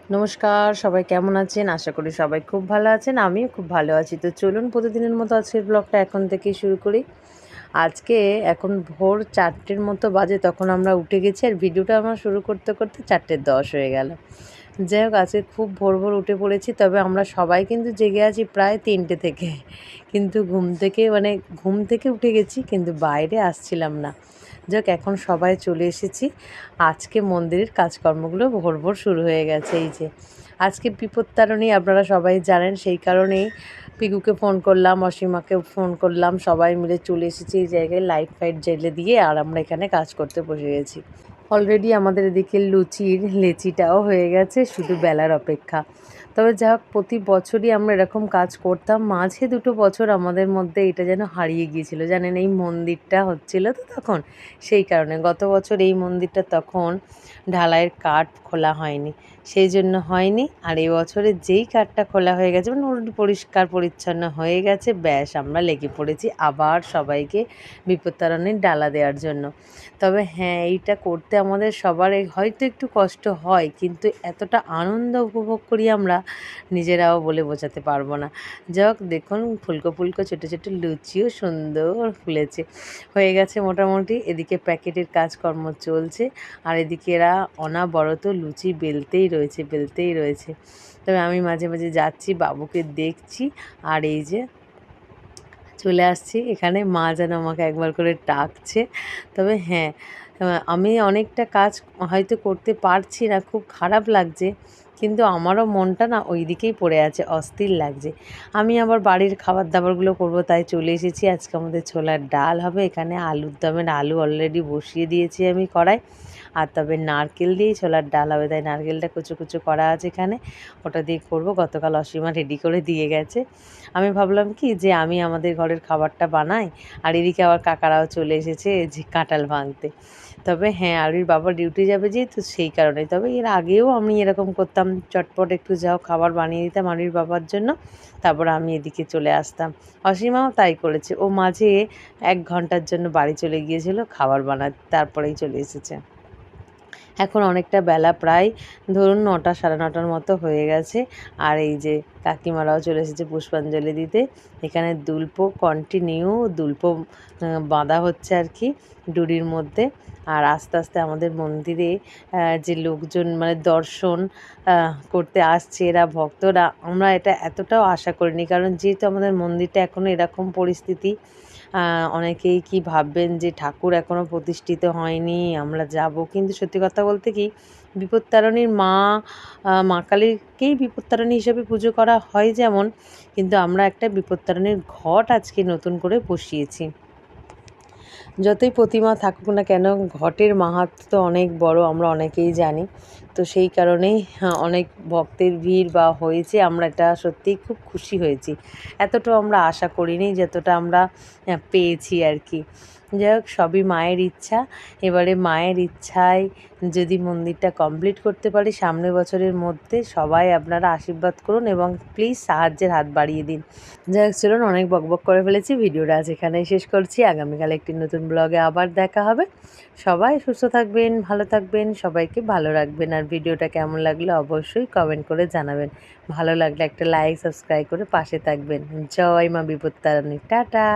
নমস্কার, সবাই কেমন আছেন? আশা করি সবাই খুব ভালো আছেন। আমিও খুব ভালো আছি। তো চলুন প্রতিদিনের মতো আজকের ব্লগটা এখন থেকেই শুরু করি। আজকে এখন ভোর ৪টের মতো বাজে, তখন আমরা উঠে গেছি আর ভিডিওটা আমার শুরু করতে, করতে ৪:১০ হয়ে গেল। যাই হোক, আজকে খুব ভোর, ভোর উঠে পড়েছি। তবে আমরা সবাই কিন্তু জেগে আছি প্রায় ৩টে থেকে। কিন্তু ঘুম থেকে উঠে গেছি, কিন্তু বাইরে আসছিলাম না। যাক, এখন সবাই চলে এসেছি। আজকে মন্দিরের কাজকর্মগুলো ভোর ভোর শুরু হয়ে গেছে। এই যে আজকে বিপত্তারিণী আপনারা সবাই জানেন, সেই কারণেই পিকুকে ফোন করলাম, অসীমাকে ফোন করলাম, সবাই মিলে চলে এসেছি এই জায়গায় লাইট ফাইট জ্বেলে দিয়ে। আর আমরা এখানে কাজ করতে বসে গেছি। অলরেডি আমাদের এদিকে লুচির লেচিটাও হয়ে গেছে, শুধু বেলার অপেক্ষা। তবে যা হোক, প্রতি বছরই আমরা এরকম কাজ করতাম। মাঝে 2টো বছর আমাদের মধ্যে এটা যেন হারিয়ে গিয়েছিল, জানেন, এই মন্দিরটা হচ্ছিল তো তখন, সেই কারণে। গত বছর এই মন্দিরটা তখন ঢালাইয়ের কাঠ খোলা হয়নি, সেই জন্য হয়নি। আর এই বছরে যেই কাঠটা খোলা হয়ে গেছে, মানে মোটামুটি পরিষ্কার পরিচ্ছন্ন হয়ে গেছে, ব্যাস আমরা লেগে পড়েছি আবার সবাইকে বিপত্তারিণীর ডালা দেওয়ার জন্য। তবে হ্যাঁ, এইটা করতে আমাদের সবারই হয়তো একটু কষ্ট হয়, কিন্তু এতটা আনন্দ উপভোগ করি আমরা, নিজেরাও বলে বোঝাতে পারবো না। যাই হোক, দেখুন ফুলকো ফুলকো ছোটো ছোটো লুচিও সুন্দর ফুলেছে, হয়ে গেছে মোটামুটি। এদিকে প্যাকেটের কাজকর্ম চলছে, আর এদিকে এরা অনবরত লুচি বেলতেই রয়েছে। তবে আমি মাঝে মাঝে যাচ্ছি, বাবুকে দেখছি, আর এই যে চলে আসছি এখানে। মা যেন আমাকে একবার করে ডাকছে। তবে হ্যাঁ, আমি অনেকটা কাজ হয়তো করতে পারছি না, খুব খারাপ লাগছে, কিন্তু আমারও মনটা না ওই দিকেই পড়ে আছে, অস্থির লাগছে। আমি আবার বাড়ির খাবার দাবারগুলো করব, তাই চলে এসেছি। আজকে আমাদের ছোলার ডাল হবে, এখানে আলুর দমের আলু অলরেডি বসিয়ে দিয়েছি আমি কড়াই। আর তবে নারকেল দিয়েই ছোলার ডাল হবে, তাই নারকেলটা কুচো কুচো করা আছে এখানে, ওটা দিয়ে করব। গতকাল অসীমা রেডি করে দিয়ে গেছে। আমি ভাবলাম কি যে আমি আমাদের ঘরের খাবারটা বানাই, আর এদিকে আবার কাকারাও চলে এসেছে যে কাঁঠাল ভাঙতে। তবে হ্যাঁ, আরুর বাবা ডিউটি যাবে যেহেতু, সেই কারণে। তবে এর আগেও আমি এরকম করতাম, চটপট একটু যাও খাবার বানিয়ে দিতাম আরুর বাবার জন্য, তারপর আমি এদিকে চলে আসতাম। অসীমাও তাই করেছে, ও মাঝে 1 ঘন্টার জন্য বাড়ি চলে গিয়েছিল খাবার বানাতে, তারপরেই চলে এসেছে। এখন অনেকটা বেলা, প্রায় ধরুন 9টা 9:30 মতো হয়ে গেছে। আর এই যে কাকিমারাও চলে এসেছে পুষ্পাঞ্জলি দিতে। এখানে কন্টিনিউ দুল্প বাঁধা হচ্ছে আর কি ডুরির মধ্যে। আর আস্তে আস্তে আমাদের মন্দিরে যে লোকজন মানে দর্শন করতে আসছে, এরা ভক্তরা, আমরা এটা এতটাও আশা করিনি, কারণ যেহেতু আমাদের মন্দিরটা এখনও এরকম পরিস্থিতি, অনেকেই কি ভাববেন যে ঠাকুর এখনও প্রতিষ্ঠিত হয়নি, আমরা যাব। কিন্তু সত্যি কথা বলতে কি, বিপত্তারিণীর মা কালীকেই বিপত্তারিণী হিসেবে পুজো করা হয় যেমন, কিন্তু আমরা একটা বিপত্তারিণীর ঘট আজকে নতুন করে বসিয়েছি। যতই প্রতিমা থাকুক না কেন, ঘটের মাহাত্ম্য তো অনেক বড়, আমরা অনেকেই জানি। তো সেই কারণেই অনেক ভক্তের ভিড় বা হয়েছে, আমরা এটা সত্যিই খুব খুশি হয়েছি। এতটাও আমরা আশা করিনি যতটা আমরা পেয়েছি আর কি। যাই হোক, সবই মায়ের ইচ্ছা। এবারে মায়ের ইচ্ছায় যদি মন্দিরটা কমপ্লিট করতে পারি সামনের বছরের মধ্যে, সবাই আপনারা আশীর্বাদ করুন এবং প্লিজ সাহায্যের হাত বাড়িয়ে দিন। যাই হোক, চলুন, অনেক বকবক করে ফেলেছি, ভিডিওটা আজ এখানেই শেষ করছি। আগামীকাল একটি নতুন ব্লগে আবার দেখা হবে। সবাই সুস্থ থাকবেন, ভালো থাকবেন, সবাইকে ভালো রাখবেন। আর ভিডিওটা কেমন লাগলো অবশ্যই কমেন্ট করে জানাবেন। ভালো লাগলে একটা লাইক, সাবস্ক্রাইব করে পাশে থাকবেন। জয় মা বিপত্তারিণী। টাটা।